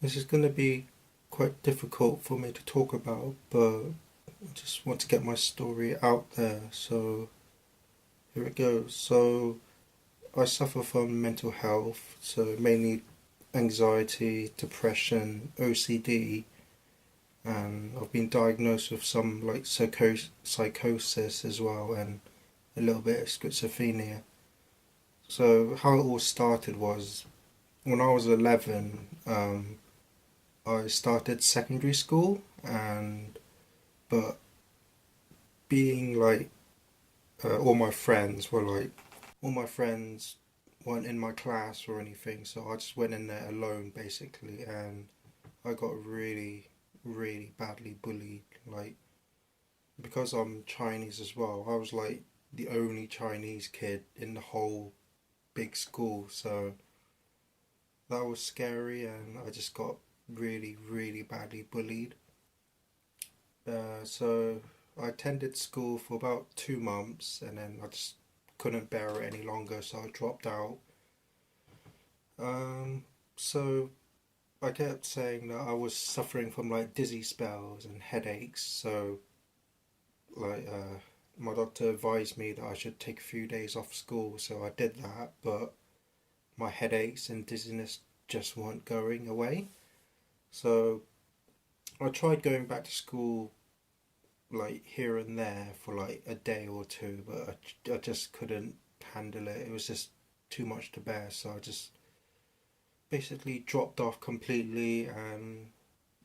This is going to be quite difficult for me to talk about, but I just want to get my story out there. So here it goes. So I suffer from mental health, so mainly anxiety, depression, OCD, and I've been diagnosed with some like psychosis as well, and a little bit of schizophrenia. So how it all started was when I was 11. I started secondary school, and but being like all my friends weren't in my class or anything, so I just went in there alone basically, and I got really badly bullied. Like, because I'm Chinese as well, I was like the only Chinese kid in the whole big school, so that was scary, and I just got really badly bullied. So I attended school for about 2 months, and then I just couldn't bear it any longer, so I dropped out. Um, so I kept saying that I was suffering from like dizzy spells and headaches. So like my doctor advised me that I should take a few days off school, so I did that. But my headaches and dizziness just weren't going away. So I tried going back to school like here and there for like a day or two, but I just couldn't handle it. It was just too much to bear, so I just basically dropped off completely and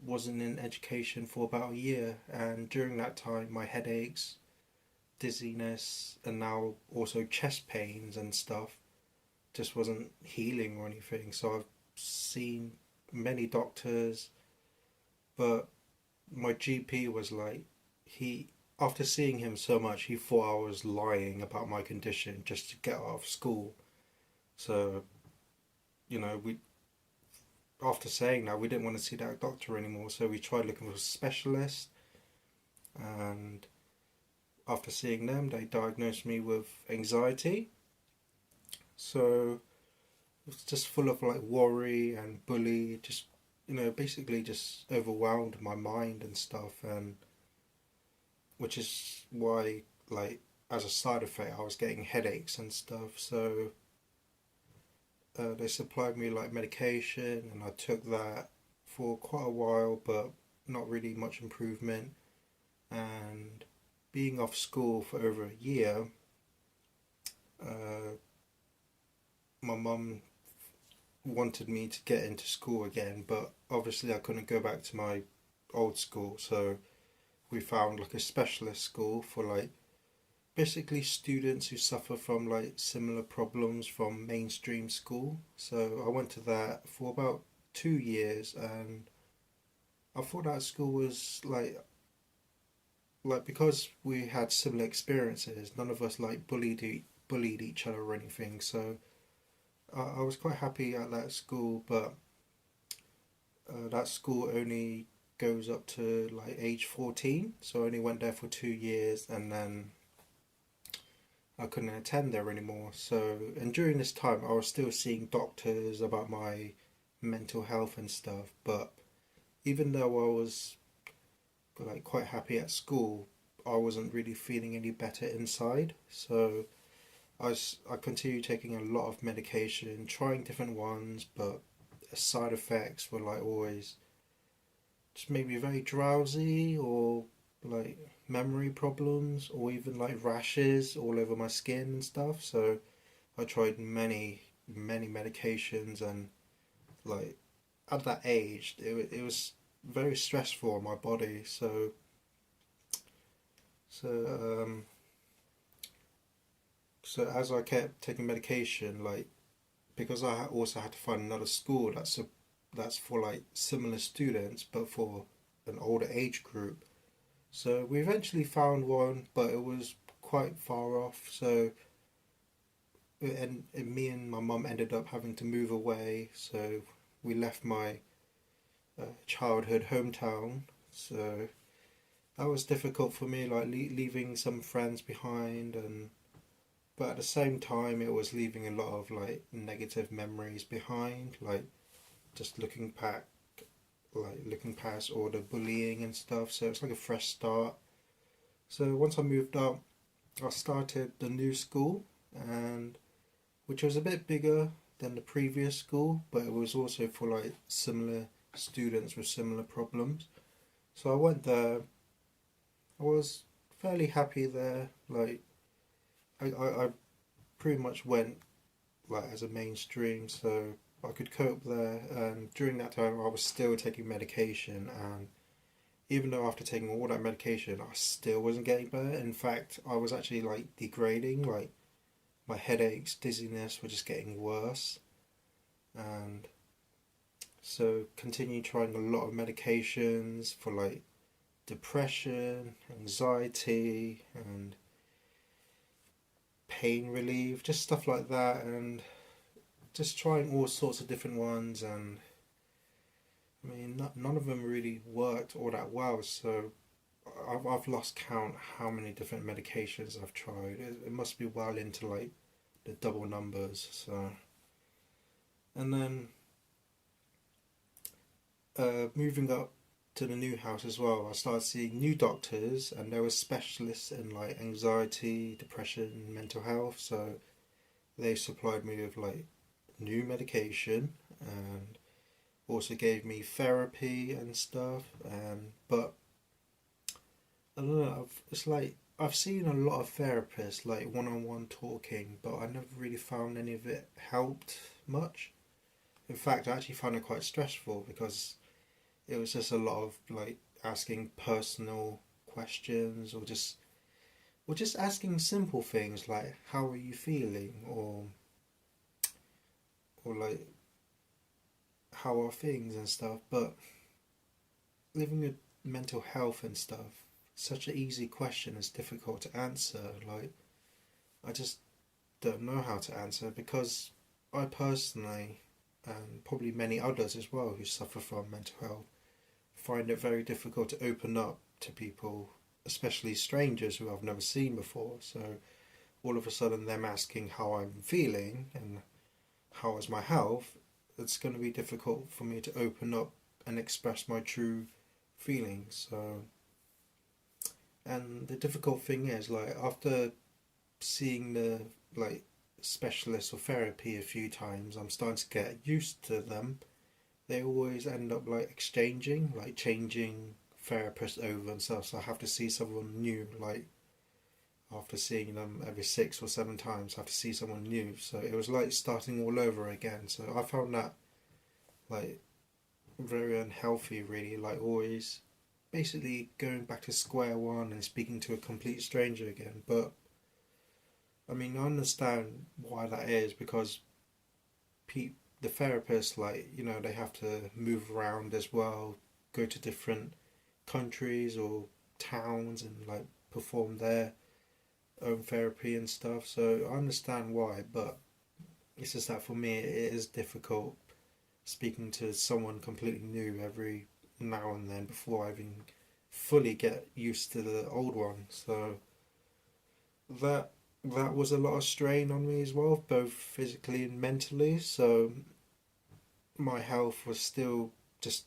wasn't in education for about a year. And during that time, my headaches, dizziness, and now also chest pains and stuff just wasn't healing or anything. So I've seen many doctors, but my GP was like, he after seeing him so much, he thought I was lying about my condition just to get out of school. So we after saying that, we didn't want to see that doctor anymore. So we tried looking for a specialist, and after seeing them, they diagnosed me with anxiety. So it was just full of like worry and bully, just basically just overwhelmed my mind and stuff, and which is why, like, as a side effect, I was getting headaches and stuff. So they supplied me like medication, and I took that for quite a while, but not really much improvement. And being off school for over a year, uh, my mum wanted me to get into school again, but obviously I couldn't go back to my old school, so we found like a specialist school for like basically students who suffer from like similar problems from mainstream school. So I went to that for about 2 years, and I thought that school was like because we had similar experiences, none of us like bullied each other or anything. So I was quite happy at that school, but that school only goes up to like age 14, so I only went there for 2 years, and then I couldn't attend there anymore. So, and during this time, I was still seeing doctors about my mental health and stuff. But even though I was like quite happy at school, I wasn't really feeling any better inside. So I continued taking a lot of medication, trying different ones, but the side effects were like always just made me very drowsy, or like memory problems, or even like rashes all over my skin and stuff. So I tried many medications, and like at that age, it was very stressful on my body. So um, so as I kept taking medication, like because I also had to find another school that's for like similar students, but for an older age group. So we eventually found one, but it was quite far off. So and me and my mum ended up having to move away. So we left my childhood hometown. So that was difficult for me, like leaving some friends behind, and but at the same time, it was leaving a lot of like negative memories behind. Like just looking back like looking past all the bullying and stuff. So it's like a fresh start. So once I moved up, I started the new school, and which was a bit bigger than the previous school, but it was also for like similar students with similar problems. So I went there. I was fairly happy there. Like I pretty much went like as a mainstream, so I could cope there. And during that time, I was still taking medication, and even though after taking all that medication, I still wasn't getting better. In fact, I was actually like degrading. Like my headaches, dizziness were just getting worse, and so continued trying a lot of medications for like depression, anxiety, and pain relief, just stuff like that, and just trying all sorts of different ones. And I mean, none of them really worked all that well. So I've lost count how many different medications I've tried. It must be well into like the double numbers. So and then moving up to the new house as well, I started seeing new doctors, and there were specialists in like anxiety, depression, mental health. So they supplied me with like new medication and also gave me therapy and stuff. And but I don't know. It's like I've seen a lot of therapists like one-on-one talking, but I never really found any of it helped much. In fact, I actually found it quite stressful because it was just a lot of like asking personal questions, or just asking simple things like how are you feeling, or like how are things and stuff. But living with mental health and stuff, such an easy question is difficult to answer. Like I just don't know how to answer, because I personally, and probably many others as well who suffer from mental health, find it very difficult to open up to people, especially strangers who I've never seen before. So all of a sudden, them asking how I'm feeling and how is my health, it's going to be difficult for me to open up and express my true feelings. So, and the difficult thing is, like, after seeing the like specialist or therapy a few times, I'm starting to get used to them. They always end up like exchanging, like changing therapists over and stuff. So I have to see someone new, like after seeing them every 6 or 7 times, I have to see someone new. So it was like starting all over again. So I found that like very unhealthy, really. Like always, basically going back to square one and speaking to a complete stranger again. But I mean, I understand why that is, because the therapists, like, they have to move around as well, go to different countries or towns and like perform their own therapy and stuff. So I understand why, but it's just that for me it is difficult speaking to someone completely new every now and then before I even fully get used to the old one. So that that was a lot of strain on me as well, both physically and mentally. So my health was still just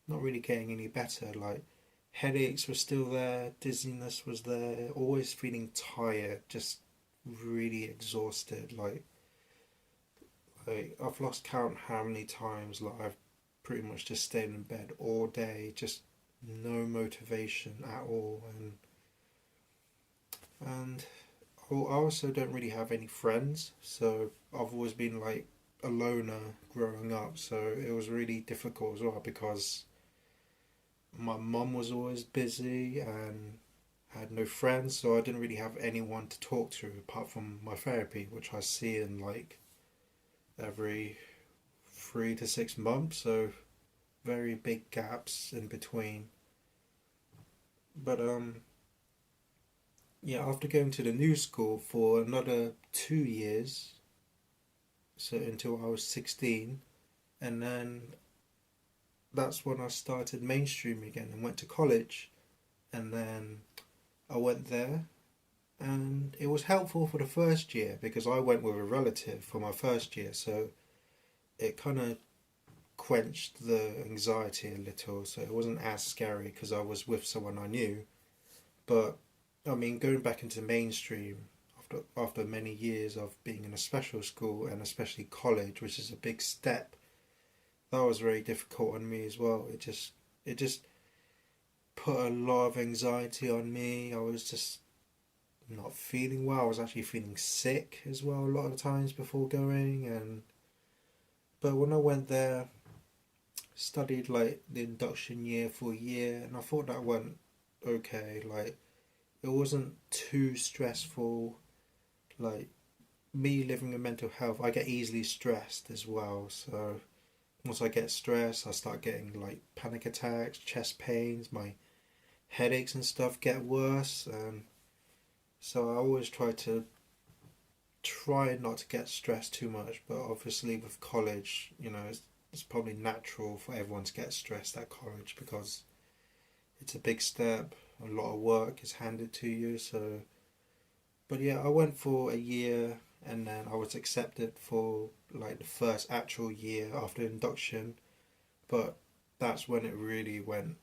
not really getting any better. Like headaches were still there, dizziness was there, always feeling tired, just really exhausted. Like I've lost count how many times like I've pretty much just stayed in bed all day, just no motivation at all. And I also don't really have any friends, so I've always been like a loner growing up. So it was really difficult as well, because my mum was always busy and had no friends, so I didn't really have anyone to talk to apart from my therapy, which I see in like every 3 to 6 months. So very big gaps in between. But yeah, after going to the new school for another 2 years, so until I was 16, and then that's when I started mainstream again and went to college. And then I went there, and it was helpful for the first year because I went with a relative for my first year, so it kind of quenched the anxiety a little, so it wasn't as scary because I was with someone I knew. But I mean, going back into mainstream after many years of being in a special school and especially college, which is a big step, that was very difficult on me as well. It just put a lot of anxiety on me. I was just not feeling well. I was actually feeling sick as well a lot of times before going. And but when I went there, studied like the induction year for a year, and I thought that went okay. Like it wasn't too stressful. Like me living with mental health, I get easily stressed as well. So once I get stressed, I start getting like panic attacks, chest pains, my headaches and stuff get worse. So I always try not to get stressed too much. But obviously with college, it's probably natural for everyone to get stressed at college because it's a big step. A lot of work is handed to you. So, but yeah, I went for a year and then I was accepted for like the first actual year after induction. But that's when it really went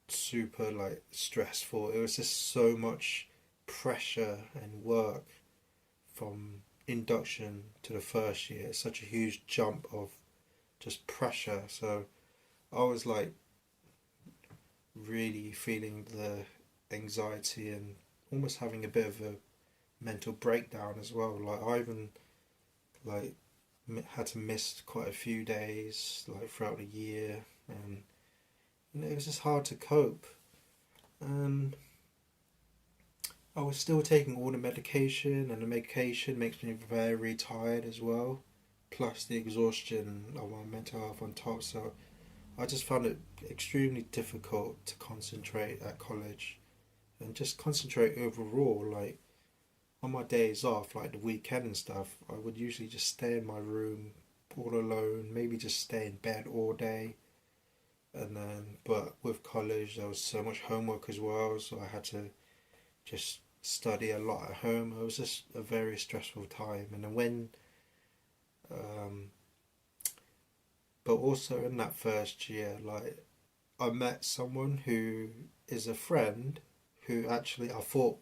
super like stressful. It was just so much pressure and work from induction to the first year. It's such a huge jump of just pressure. So I was like really feeling the anxiety and almost having a bit of a mental breakdown as well. Like I even like had to miss quite a few days like throughout the year, and it was just hard to cope. And I was still taking all the medication, and the medication makes me very tired as well. Plus the exhaustion of my mental health on top. So I just found it extremely difficult to concentrate at college and just concentrate overall. Like on my days off, like the weekend and stuff, I would usually just stay in my room all alone, maybe just stay in bed all day. And then, but with college, there was so much homework as well, so I had to just study a lot at home. It was just a very stressful time. And then um, but also in that first year, like I met someone who is a friend who actually I thought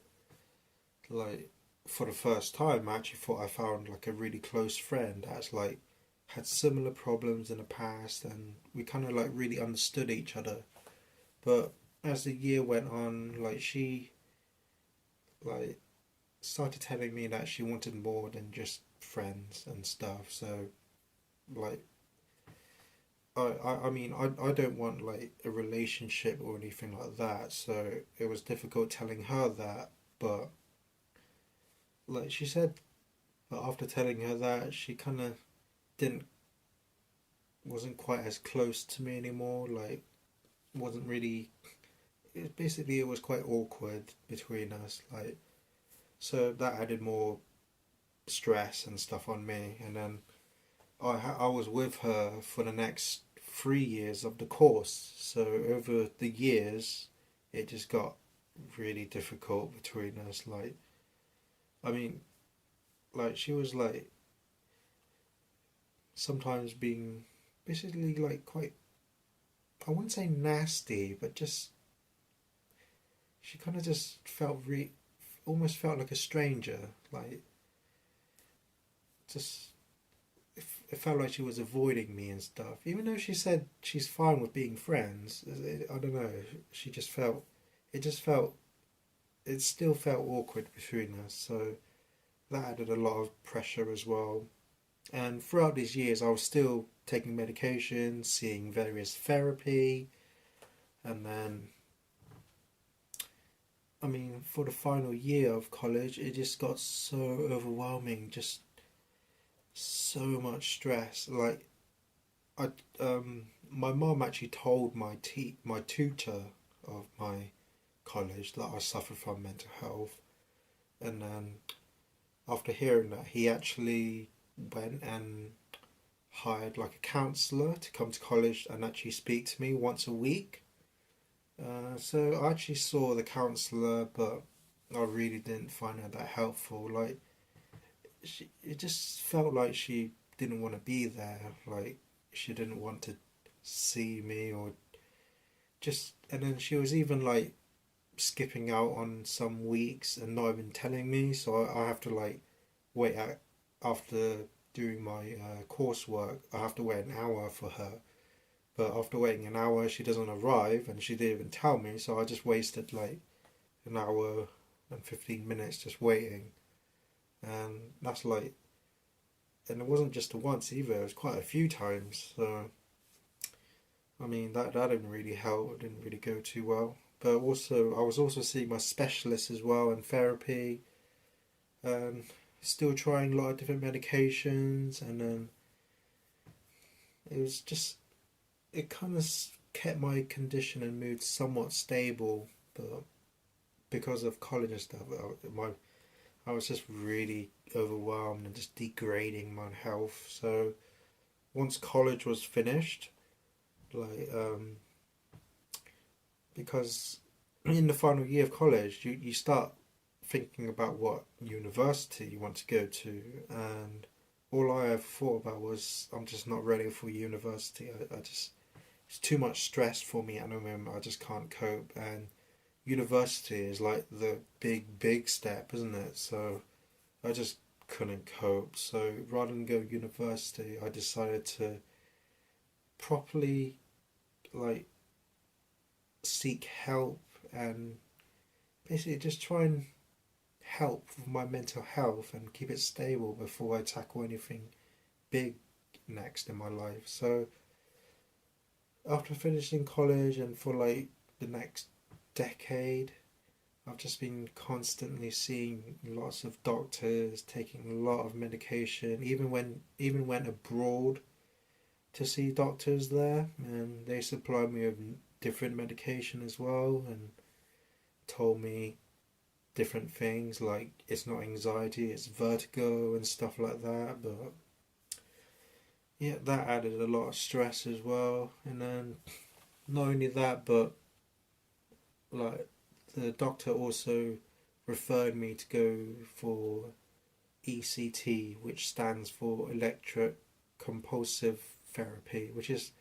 like for the first time I actually thought I found like a really close friend that's like had similar problems in the past, and we kind of like really understood each other. But as the year went on, like she like started telling me that she wanted more than just friends and stuff. So like I don't want like a relationship or anything like that. So it was difficult telling her that. But like she said, after telling her that, she kind of didn't wasn't quite as close to me anymore. Like wasn't really. Basically, it was quite awkward between us. Like so that added more stress and stuff on me. And then I was with her for the next 3 years of the course. So over the years, it just got really difficult between us. Like I mean, like she was like sometimes being basically like quite, I wouldn't say nasty, but just she kind of just almost felt like a stranger. Like just it felt like she was avoiding me and stuff. Even though she said she's fine with being friends, I don't know. She just felt it just felt it still felt awkward between us. So that added a lot of pressure as well. And throughout these years, I was still taking medication, seeing various therapy, and then I mean, for the final year of college, it just got so overwhelming. Just so much stress. Like I, my mom actually told my tutor of my college that I suffered from mental health, and then after hearing that, he actually went and hired like a counselor to come to college and actually speak to me once a week. So I actually saw the counselor, but I really didn't find her that helpful. Like it just felt like she didn't want to be there. Like she didn't want to see me or just. And then she was even like skipping out on some weeks and not even telling me, so I have to like wait at, after doing my coursework. I have to wait an hour for her, but after waiting an hour, she doesn't arrive, and she didn't even tell me. So I just wasted like an hour and 15 minutes just waiting, and that's like, and it wasn't just once either. It was quite a few times. So I mean that didn't really help. It didn't really go too well. But also, I was also seeing my specialist as well in therapy, and still trying a lot of different medications, and then it was just, it kind of kept my condition and mood somewhat stable, but because of college and stuff, I was just really overwhelmed and just degrading my health. So once college was finished, like because in the final year of college, you start thinking about what university you want to go to, and all I ever thought about was I'm just not ready for university. I just, it's too much stress for me at the moment. I just can't cope, and university is like the big step, isn't it? So I just couldn't cope. So rather than go university, I decided to properly like seek help and basically just try and help with my mental health and keep it stable before I tackle anything big next in my life. So after finishing college and for like the next decade, I've just been constantly seeing lots of doctors, taking a lot of medication, even went abroad to see doctors there, and they supplied me with different medication as well, and told me different things like it's not anxiety, it's vertigo and stuff like that. But yeah, that added a lot of stress as well. And then not only that, but like the doctor also referred me to go for ECT, which stands for electric compulsive therapy, which is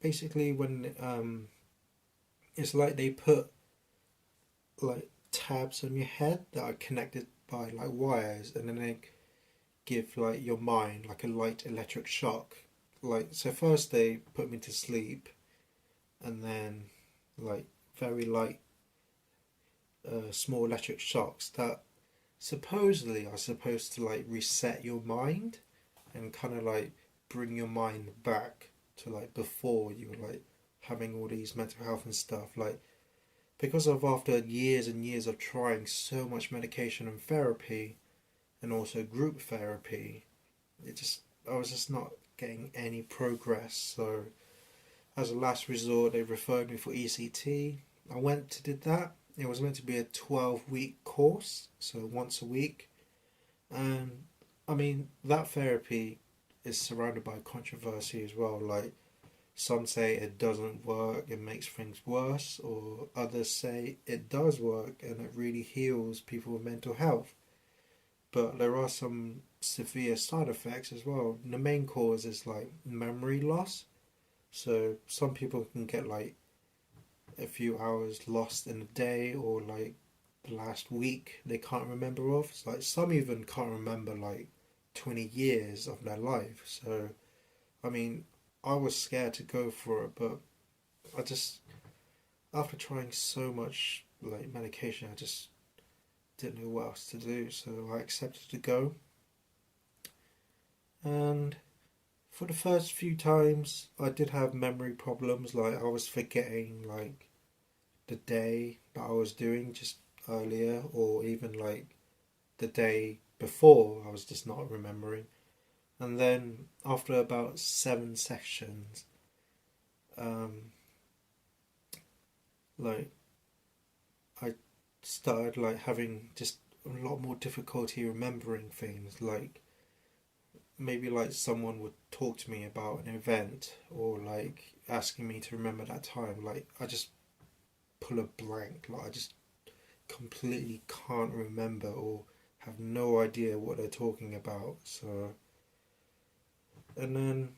basically when it's like they put like tabs on your head that are connected by like wires, and then they give like your mind like a light electric shock. Like, so first they put me to sleep, and then like very light small electric shocks that supposedly are supposed to like reset your mind and kind of like bring your mind back to like before you were like having all these mental health and stuff. Like, because of after years and years of trying so much medication and therapy and also group therapy, it just, I was just not getting any progress. So as a last resort, they referred me for ECT. I went to did that. It was meant to be a 12-week course, so once a week. And I mean, that therapy is surrounded by controversy as well. Like, some say it doesn't work, it makes things worse, or others say it does work and it really heals people with mental health. But there are some severe side effects as well. The main cause is like memory loss. So some people can get like a few hours lost in a day, or like the last week they can't remember of. It's like some even can't remember like 20 years of their life. So I mean, I was scared to go for it, but I just, after trying so much like medication, I just didn't know what else to do. So I accepted to go, and for the first few times I did have memory problems. Like, I was forgetting like the day that I was doing just earlier, or even like the day before, I was just not remembering. And then after about 7 sessions, um, like I started like having just a lot more difficulty remembering things. Like, maybe like someone would talk to me about an event, or like asking me to remember that time. Like, I just pull a blank. Like, I just completely can't remember or have no idea what they're talking about. So, and then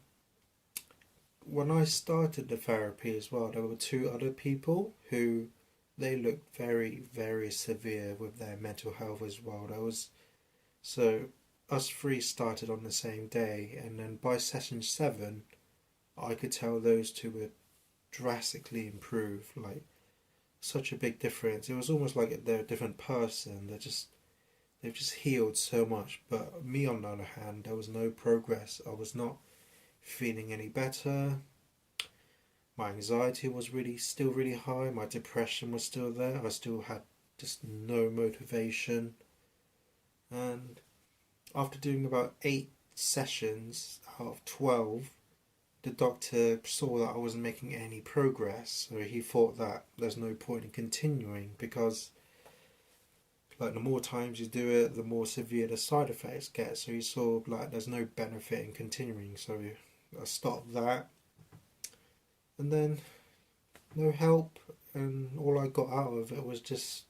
when I started the therapy as well, there were two other people who they looked very, very severe with their mental health as well. There was so us three started on the same day, and then by session seven, I could tell those two were drastically improved. Like such a big difference. It was almost like they're a different person. They've just healed so much. But me, on the other hand, there was no progress. I was not feeling any better. My anxiety was really still really high. My depression was still there. I still had just no motivation. And after doing about 8 sessions out of 12, the doctor saw that I wasn't making any progress. So he thought that there's no point in continuing because like the more times you do it, the more severe the side effects get. So he saw like there's no benefit in continuing. So I stopped that, and then no help, and all I got out of it was just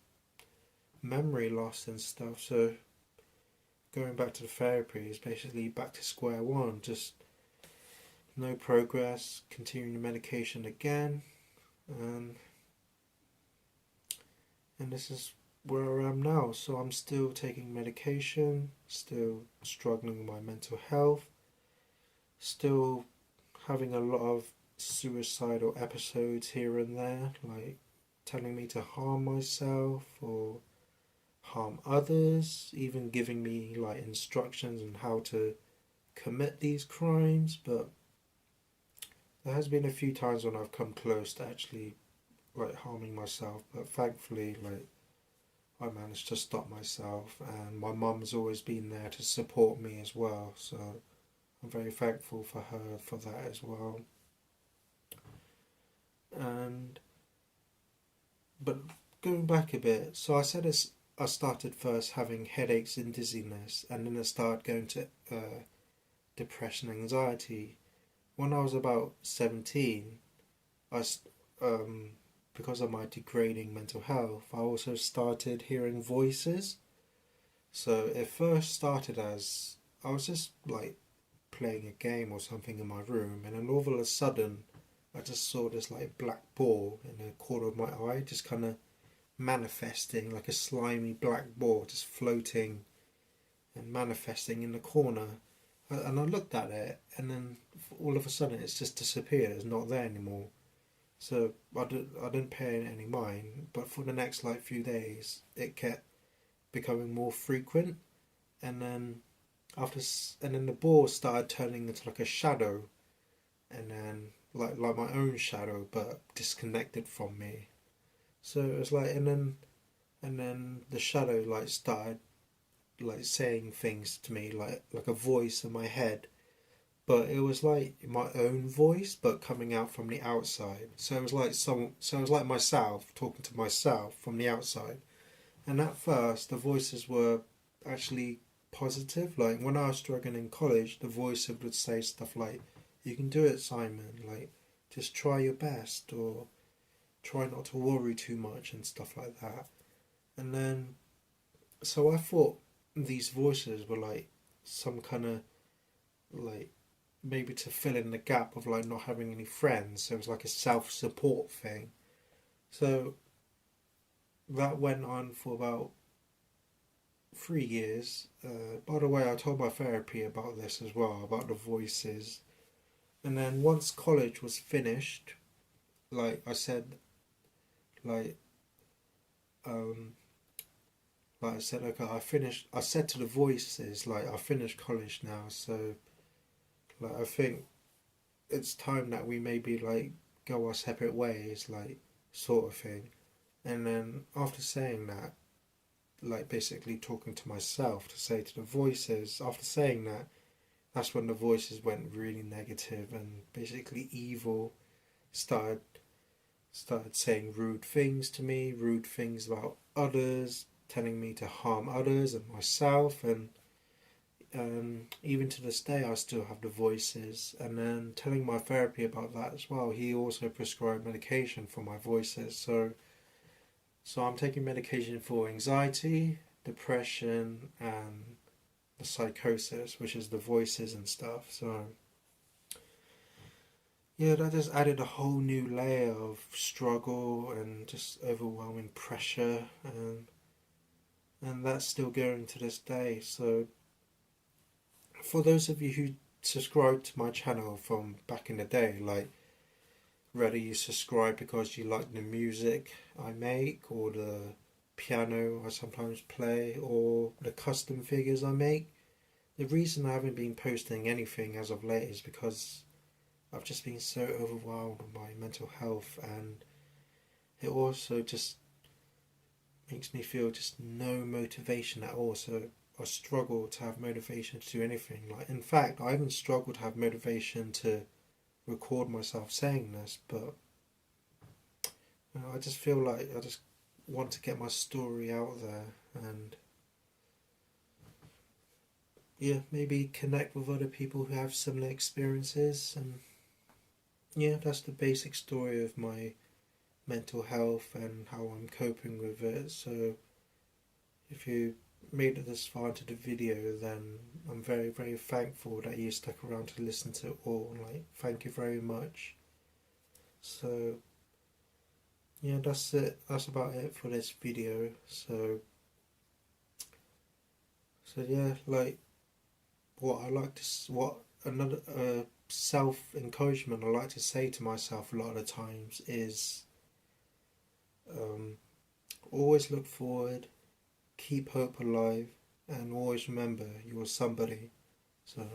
memory loss and stuff. So going back to the therapy is basically back to square one. Just no progress, continuing the medication again, and this is where I am now. So I'm still taking medication, still struggling with my mental health, still having a lot of suicidal episodes here and there, like telling me to harm myself or harm others, even giving me like instructions on how to commit these crimes. But there has been a few times when I've come close to actually like harming myself, but thankfully like I managed to stop myself, and my mum's always been there to support me as well, so I'm very thankful for her for that as well. And but going back a bit, so I said I started first having headaches and dizziness, and then I started going to depression, anxiety. When I was about 17, I because of my degrading mental health, I also started hearing voices. So it first started as I was just like playing a game or something in my room, and then all of a sudden, I just saw this like black ball in the corner of my eye, just kind of manifesting like a slimy black ball, just floating and manifesting in the corner. And I looked at it, and then all of a sudden, it's just disappeared. It's not there anymore. So I didn't pay it any mind, but for the next like few days, it kept becoming more frequent, and then and then the ball started turning into like a shadow, and then like my own shadow, but disconnected from me. So it was like, and then the shadow like started like saying things to me, like a voice in my head, but it was like my own voice, but coming out from the outside. So it was like so it was like myself talking to myself from the outside. And at first, the voices were actually positive. Like when I was struggling in college, the voice would say stuff like, "You can do it, Simon. Like just try your best, or try not to worry too much," and stuff like that. And then, so I thought these voices were like some kind of like maybe to fill in the gap of like not having any friends. So it was like a self support thing. So that went on for about 3 years. By the way, I told my therapy about this as well, about the voices. And then once college was finished, like I said, like um, like I said, okay, I finished. I said to the voices, like I finished college now, so like I think it's time that we maybe like go our separate ways, like sort of thing. And then after saying that, like basically talking to myself to say to the voices, after saying that, that's when the voices went really negative and basically evil. Started saying rude things to me, rude things about others, telling me to harm others and myself, and even to this day I still have the voices. And then telling my therapy about that as well, he also prescribed medication for my voices. So I'm taking medication for anxiety, depression, and the psychosis, which is the voices and stuff. So yeah, that just added a whole new layer of struggle and just overwhelming pressure, and that's still going to this day. So for those of you who subscribed to my channel from back in the day, like whether you subscribe because you like the music I make or the piano I sometimes play or the custom figures I make, the reason I haven't been posting anything as of late is because I've just been so overwhelmed by mental health, and it also just makes me feel just no motivation at all. So I struggle to have motivation to do anything. Like, in fact, I even struggle to have motivation to record myself saying this, but I just feel like I just want to get my story out there and yeah, maybe connect with other people who have similar experiences. And yeah, that's the basic story of my mental health and how I'm coping with it. So if you made it this far into the video, then I'm very, very thankful that you stuck around to listen to it all. Like, thank you very much. So yeah, that's it. That's about it for this video. So yeah, like what I like to what another self encouragement I like to say to myself a lot of the times is um, always look forward, keep hope alive, and always remember you are somebody. So